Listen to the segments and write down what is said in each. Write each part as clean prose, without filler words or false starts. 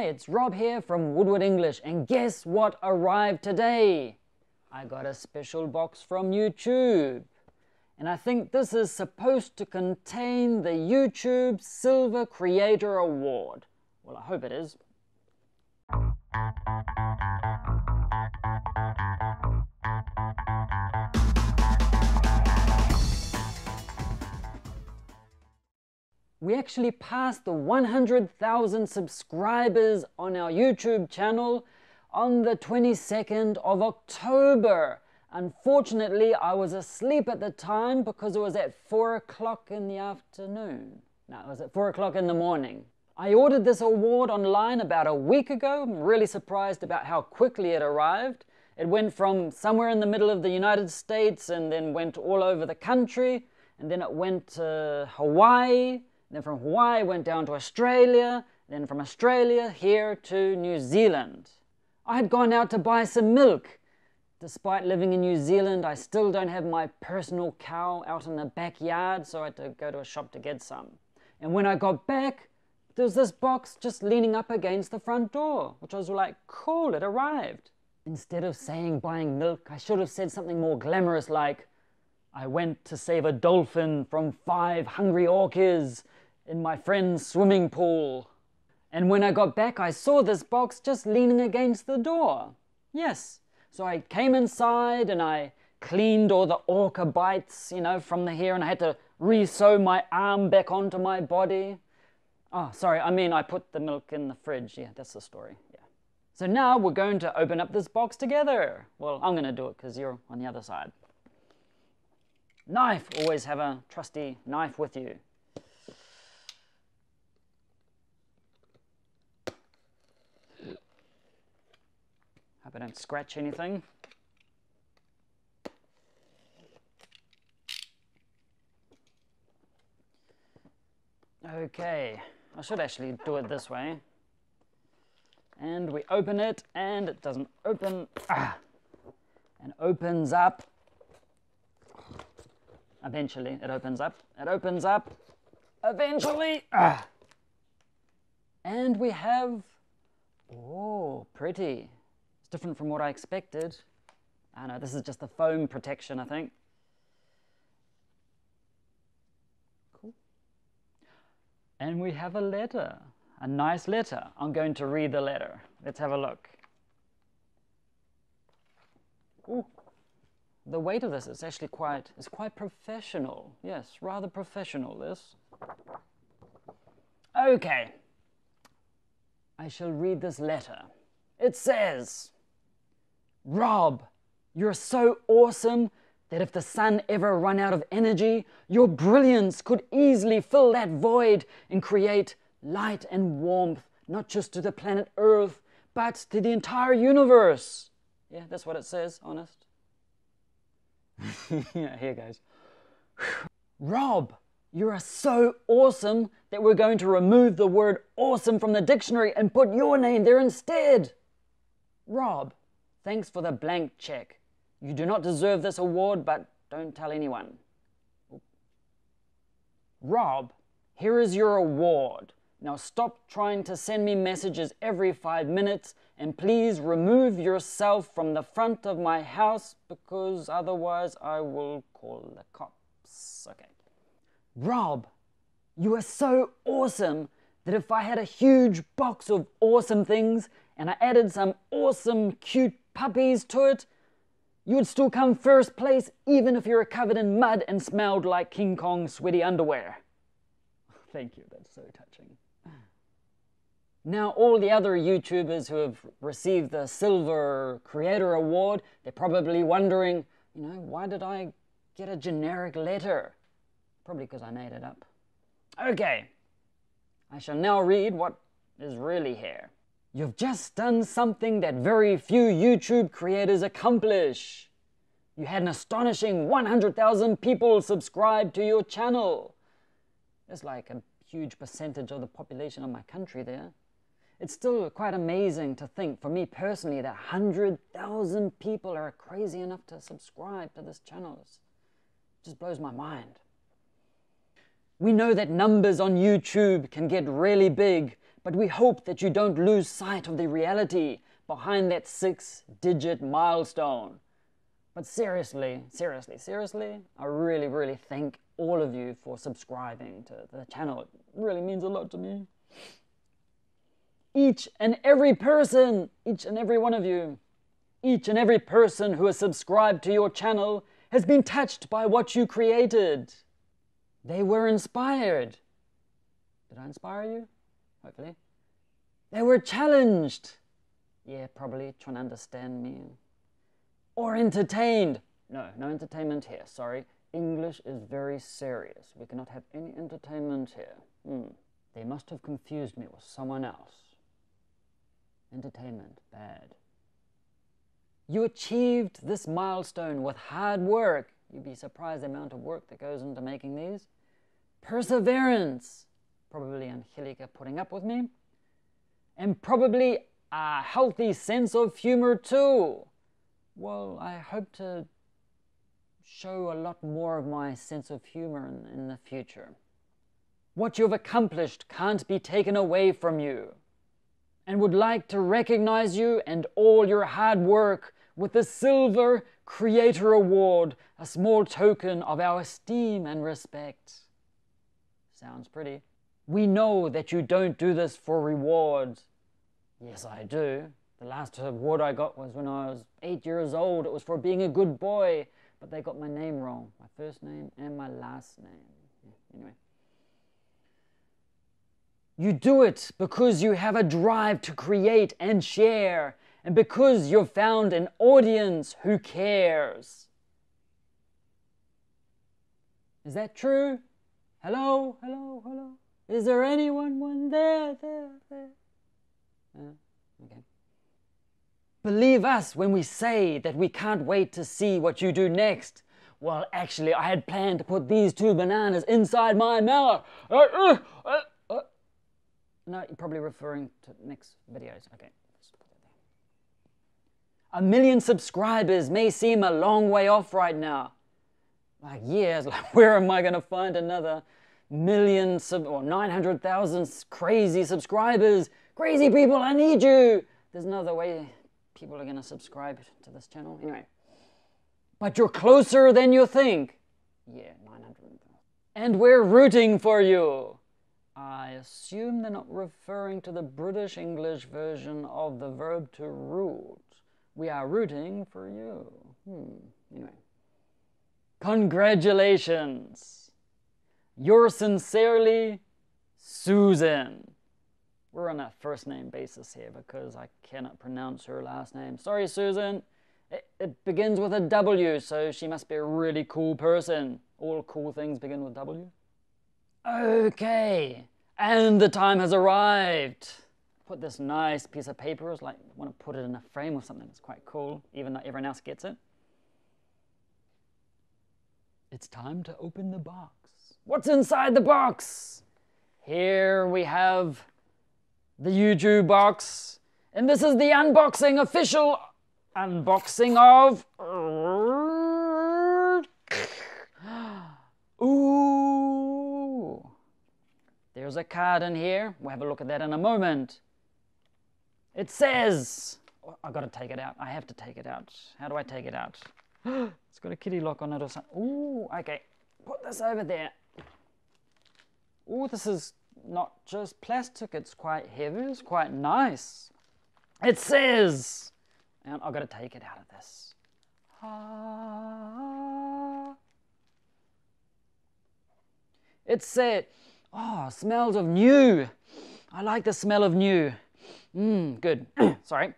it's Rob here from Woodward English, and guess what arrived today? I got a special box from YouTube, and I think this is supposed to contain the YouTube Silver Creator Award. Well, I hope it is. We actually passed the 100,000 subscribers on our YouTube channel on the 22nd of October. Unfortunately, I was asleep at the time because it was at 4 o'clock in the afternoon. No, it was at 4 o'clock in the morning. I ordered this award online about a week ago. I'm really surprised about how quickly it arrived. It went from somewhere in the middle of the United States and then went all over the country, and then it went to Hawaii. Then from Hawaii went down to Australia, then from Australia here to New Zealand. I had gone out to buy some milk. Despite living in New Zealand, I still don't have my personal cow out in the backyard, so I had to go to a shop to get some. And when I got back, there was this box just leaning up against the front door, which I was like, cool, it arrived. Instead of saying buying milk, I should have said something more glamorous like, I went to save a dolphin from 5 hungry orcas in my friend's swimming pool. And when I got back, I saw this box just leaning against the door. Yes, so I came inside and I cleaned all the orca bites, from the hair, and I had to re-sew my arm back onto my body. Oh, sorry, I put the milk in the fridge. Yeah, that's the story, yeah. So now we're going to open up this box together. Well, I'm going to do it because you're on the other side. Knife, always have a trusty knife with you. Hope I don't scratch anything. Okay, I should actually do it this way. And we open it, and it doesn't open. And opens up. Eventually, it opens up. It opens up. Eventually. And we have, oh, pretty. It's different from what I expected. I know, this is just the foam protection, I think. Cool. And we have a letter. A nice letter. I'm going to read the letter. Let's have a look. Ooh. The weight of this is actually quite professional. Yes, rather professional, this. Okay. I shall read this letter. It says, Rob, you're so awesome that if the sun ever ran out of energy, your brilliance could easily fill that void and create light and warmth, not just to the planet Earth, but to the entire universe. Yeah, that's what it says, honest. Yeah, here goes. Rob, you are so awesome that we're going to remove the word awesome from the dictionary and put your name there instead. Rob, thanks for the blank check. You do not deserve this award, but don't tell anyone. Rob, here is your award. Now stop trying to send me messages every 5 minutes, and please remove yourself from the front of my house because otherwise I will call the cops. Okay. Rob, you are so awesome that if I had a huge box of awesome things and I added some awesome cute puppies to it, you would still come first place even if you were covered in mud and smelled like King Kong's sweaty underwear. Thank you, that's so touching. Now, all the other YouTubers who have received the Silver Creator Award, they're probably wondering, why did I get a generic letter? Probably because I made it up. Okay, I shall now read what is really here. You've just done something that very few YouTube creators accomplish. You had an astonishing 100,000 people subscribe to your channel. That's like a huge percentage of the population of my country there. It's still quite amazing to think, for me personally, that 100,000 people are crazy enough to subscribe to this channel. It just blows my mind. We know that numbers on YouTube can get really big, but we hope that you don't lose sight of the reality behind that 6-digit milestone. But seriously, I really thank all of you for subscribing to the channel. It really means a lot to me. Each and every person, each and every one of you, each and every person who has subscribed to your channel has been touched by what you created. They were inspired. Did I inspire you? Hopefully. They were challenged. Yeah, probably trying to understand me. Or entertained. No entertainment here, sorry. English is very serious. We cannot have any entertainment here. They must have confused me with someone else. Entertainment, bad. You achieved this milestone with hard work. You'd be surprised the amount of work that goes into making these. Perseverance. Probably Angelica putting up with me. And probably a healthy sense of humor too. Well, I hope to show a lot more of my sense of humor in the future. What you've accomplished can't be taken away from you, and would like to recognize you and all your hard work with the Silver Creator Award, a small token of our esteem and respect. Sounds pretty. We know that you don't do this for reward. Yes, I do. The last award I got was when I was 8 years old. It was for being a good boy, but they got my name wrong. My first name and my last name. Anyway. You do it because you have a drive to create and share, and because you've found an audience who cares. Is that true? Hello? Is there anyone there? Okay. Believe us when we say that we can't wait to see what you do next. Well, actually, I had planned to put these 2 bananas inside my mouth. No, you're probably referring to next videos. Okay. 1 million subscribers may seem a long way off right now. Like years, like where am I going to find another million or 900,000 crazy subscribers? Crazy people, I need you. There's no other way people are going to subscribe to this channel. Anyway. But you're closer than you think. Yeah, 900,000. And we're rooting for you. I assume they're not referring to the British English version of the verb to root. We are rooting for you. Anyway. Congratulations. Yours sincerely, Susan. We're on a first name basis here because I cannot pronounce her last name. Sorry, Susan. It begins with a W, so she must be a really cool person. All cool things begin with W. Okay, and the time has arrived. Put this nice piece of paper, it's like I want to put it in a frame or something. It's quite cool, even though everyone else gets it. It's time to open the box. What's inside the box? Here we have the YouTube box, and this is the unboxing, official unboxing of... Ooh! There's a card in here. We'll have a look at that in a moment. It says... Oh, I've got to take it out. I have to take it out. How do I take it out? It's got a kitty lock on it or something. Ooh, okay. Put this over there. Ooh, this is not just plastic. It's quite heavy. It's quite nice. It says... And I've got to take it out of this. It said, oh, smells of new. I like the smell of new. Good. Sorry. It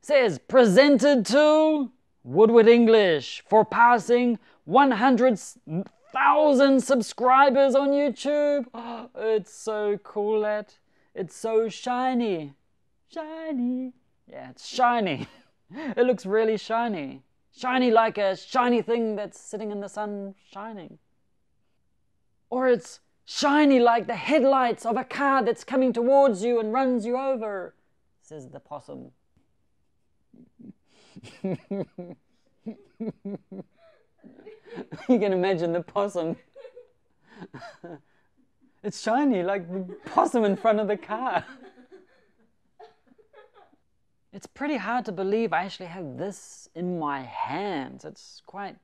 says, presented to Woodward English for passing 100,000 subscribers on YouTube. Oh, it's so cool that it's so shiny. Shiny. Yeah, it's shiny. It looks really shiny. Shiny like a shiny thing that's sitting in the sun shining. Or it's shiny like the headlights of a car that's coming towards you and runs you over, says the possum. You can imagine the possum. It's shiny like the possum in front of the car. It's pretty hard to believe I actually have this in my hands. It's quite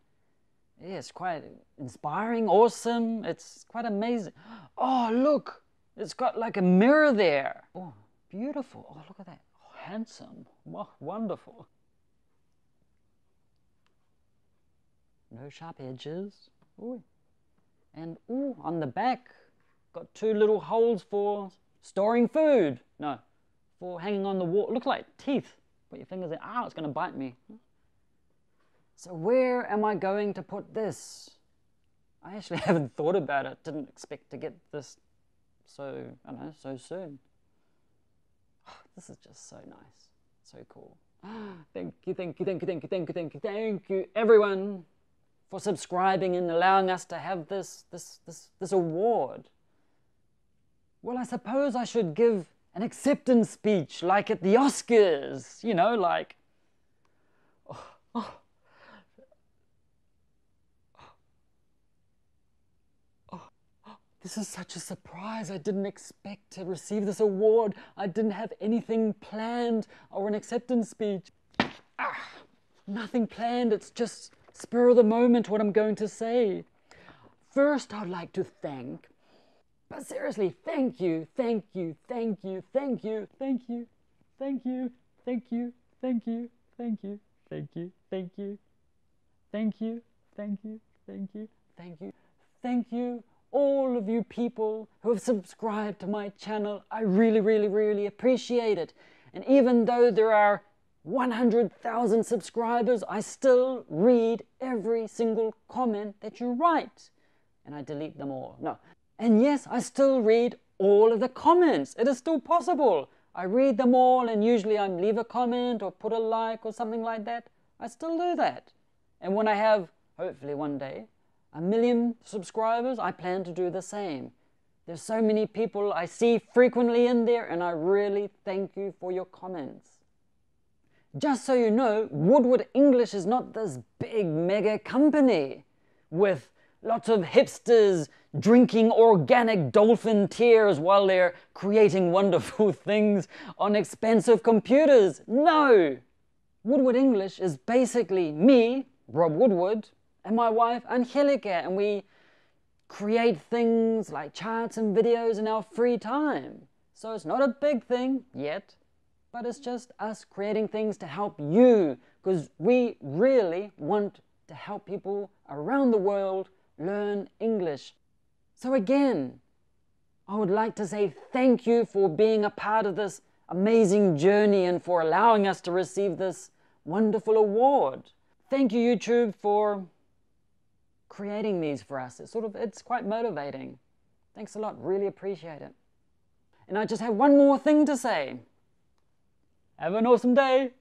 inspiring, awesome. It's quite amazing. Oh, look, it's got like a mirror there. Oh, beautiful. Oh, look at that. Oh, handsome. Oh, wonderful. No sharp edges. Ooh. And ooh, on the back, got 2 little holes for storing food. No, for hanging on the wall. Look like teeth. Put your fingers in. Ah, it's going to bite me. So where am I going to put this? I actually haven't thought about it. Didn't expect to get this so, I don't know, so soon. This is just so nice. So cool. Thank you, everyone, for subscribing and allowing us to have this award. Well, I suppose I should give an acceptance speech like at the Oscars, you know, like, this is such a surprise. I didn't expect to receive this award. I didn't have anything planned or an acceptance speech. Nothing planned. It's just spur of the moment what I'm going to say. First, I'd like to thank, but seriously, thank you, thank you, thank you, thank you, thank you, thank you, thank you, thank you, thank you, thank you, thank you, thank you, thank you, thank you, thank you, thank you, all of you people who have subscribed to my channel. I really, really, really appreciate it. And even though there are 100,000 subscribers, I still read every single comment that you write. And I delete them all. No. And yes, I still read all of the comments. It is still possible. I read them all, and usually I leave a comment or put a like or something like that. I still do that. And when I have, hopefully one day, 1 million subscribers, I plan to do the same. There's so many people I see frequently in there, and I really thank you for your comments. Just so you know, Woodward English is not this big mega company with lots of hipsters drinking organic dolphin tears while they're creating wonderful things on expensive computers. No! Woodward English is basically me, Rob Woodward, and my wife, Angelica, and we create things like charts and videos in our free time. So it's not a big thing yet, but it's just us creating things to help you, because we really want to help people around the world learn English. So again, I would like to say thank you for being a part of this amazing journey and for allowing us to receive this wonderful award. Thank you, YouTube, for creating these for us. It's quite motivating. Thanks a lot, really appreciate it. And I just have one more thing to say. Have an awesome day.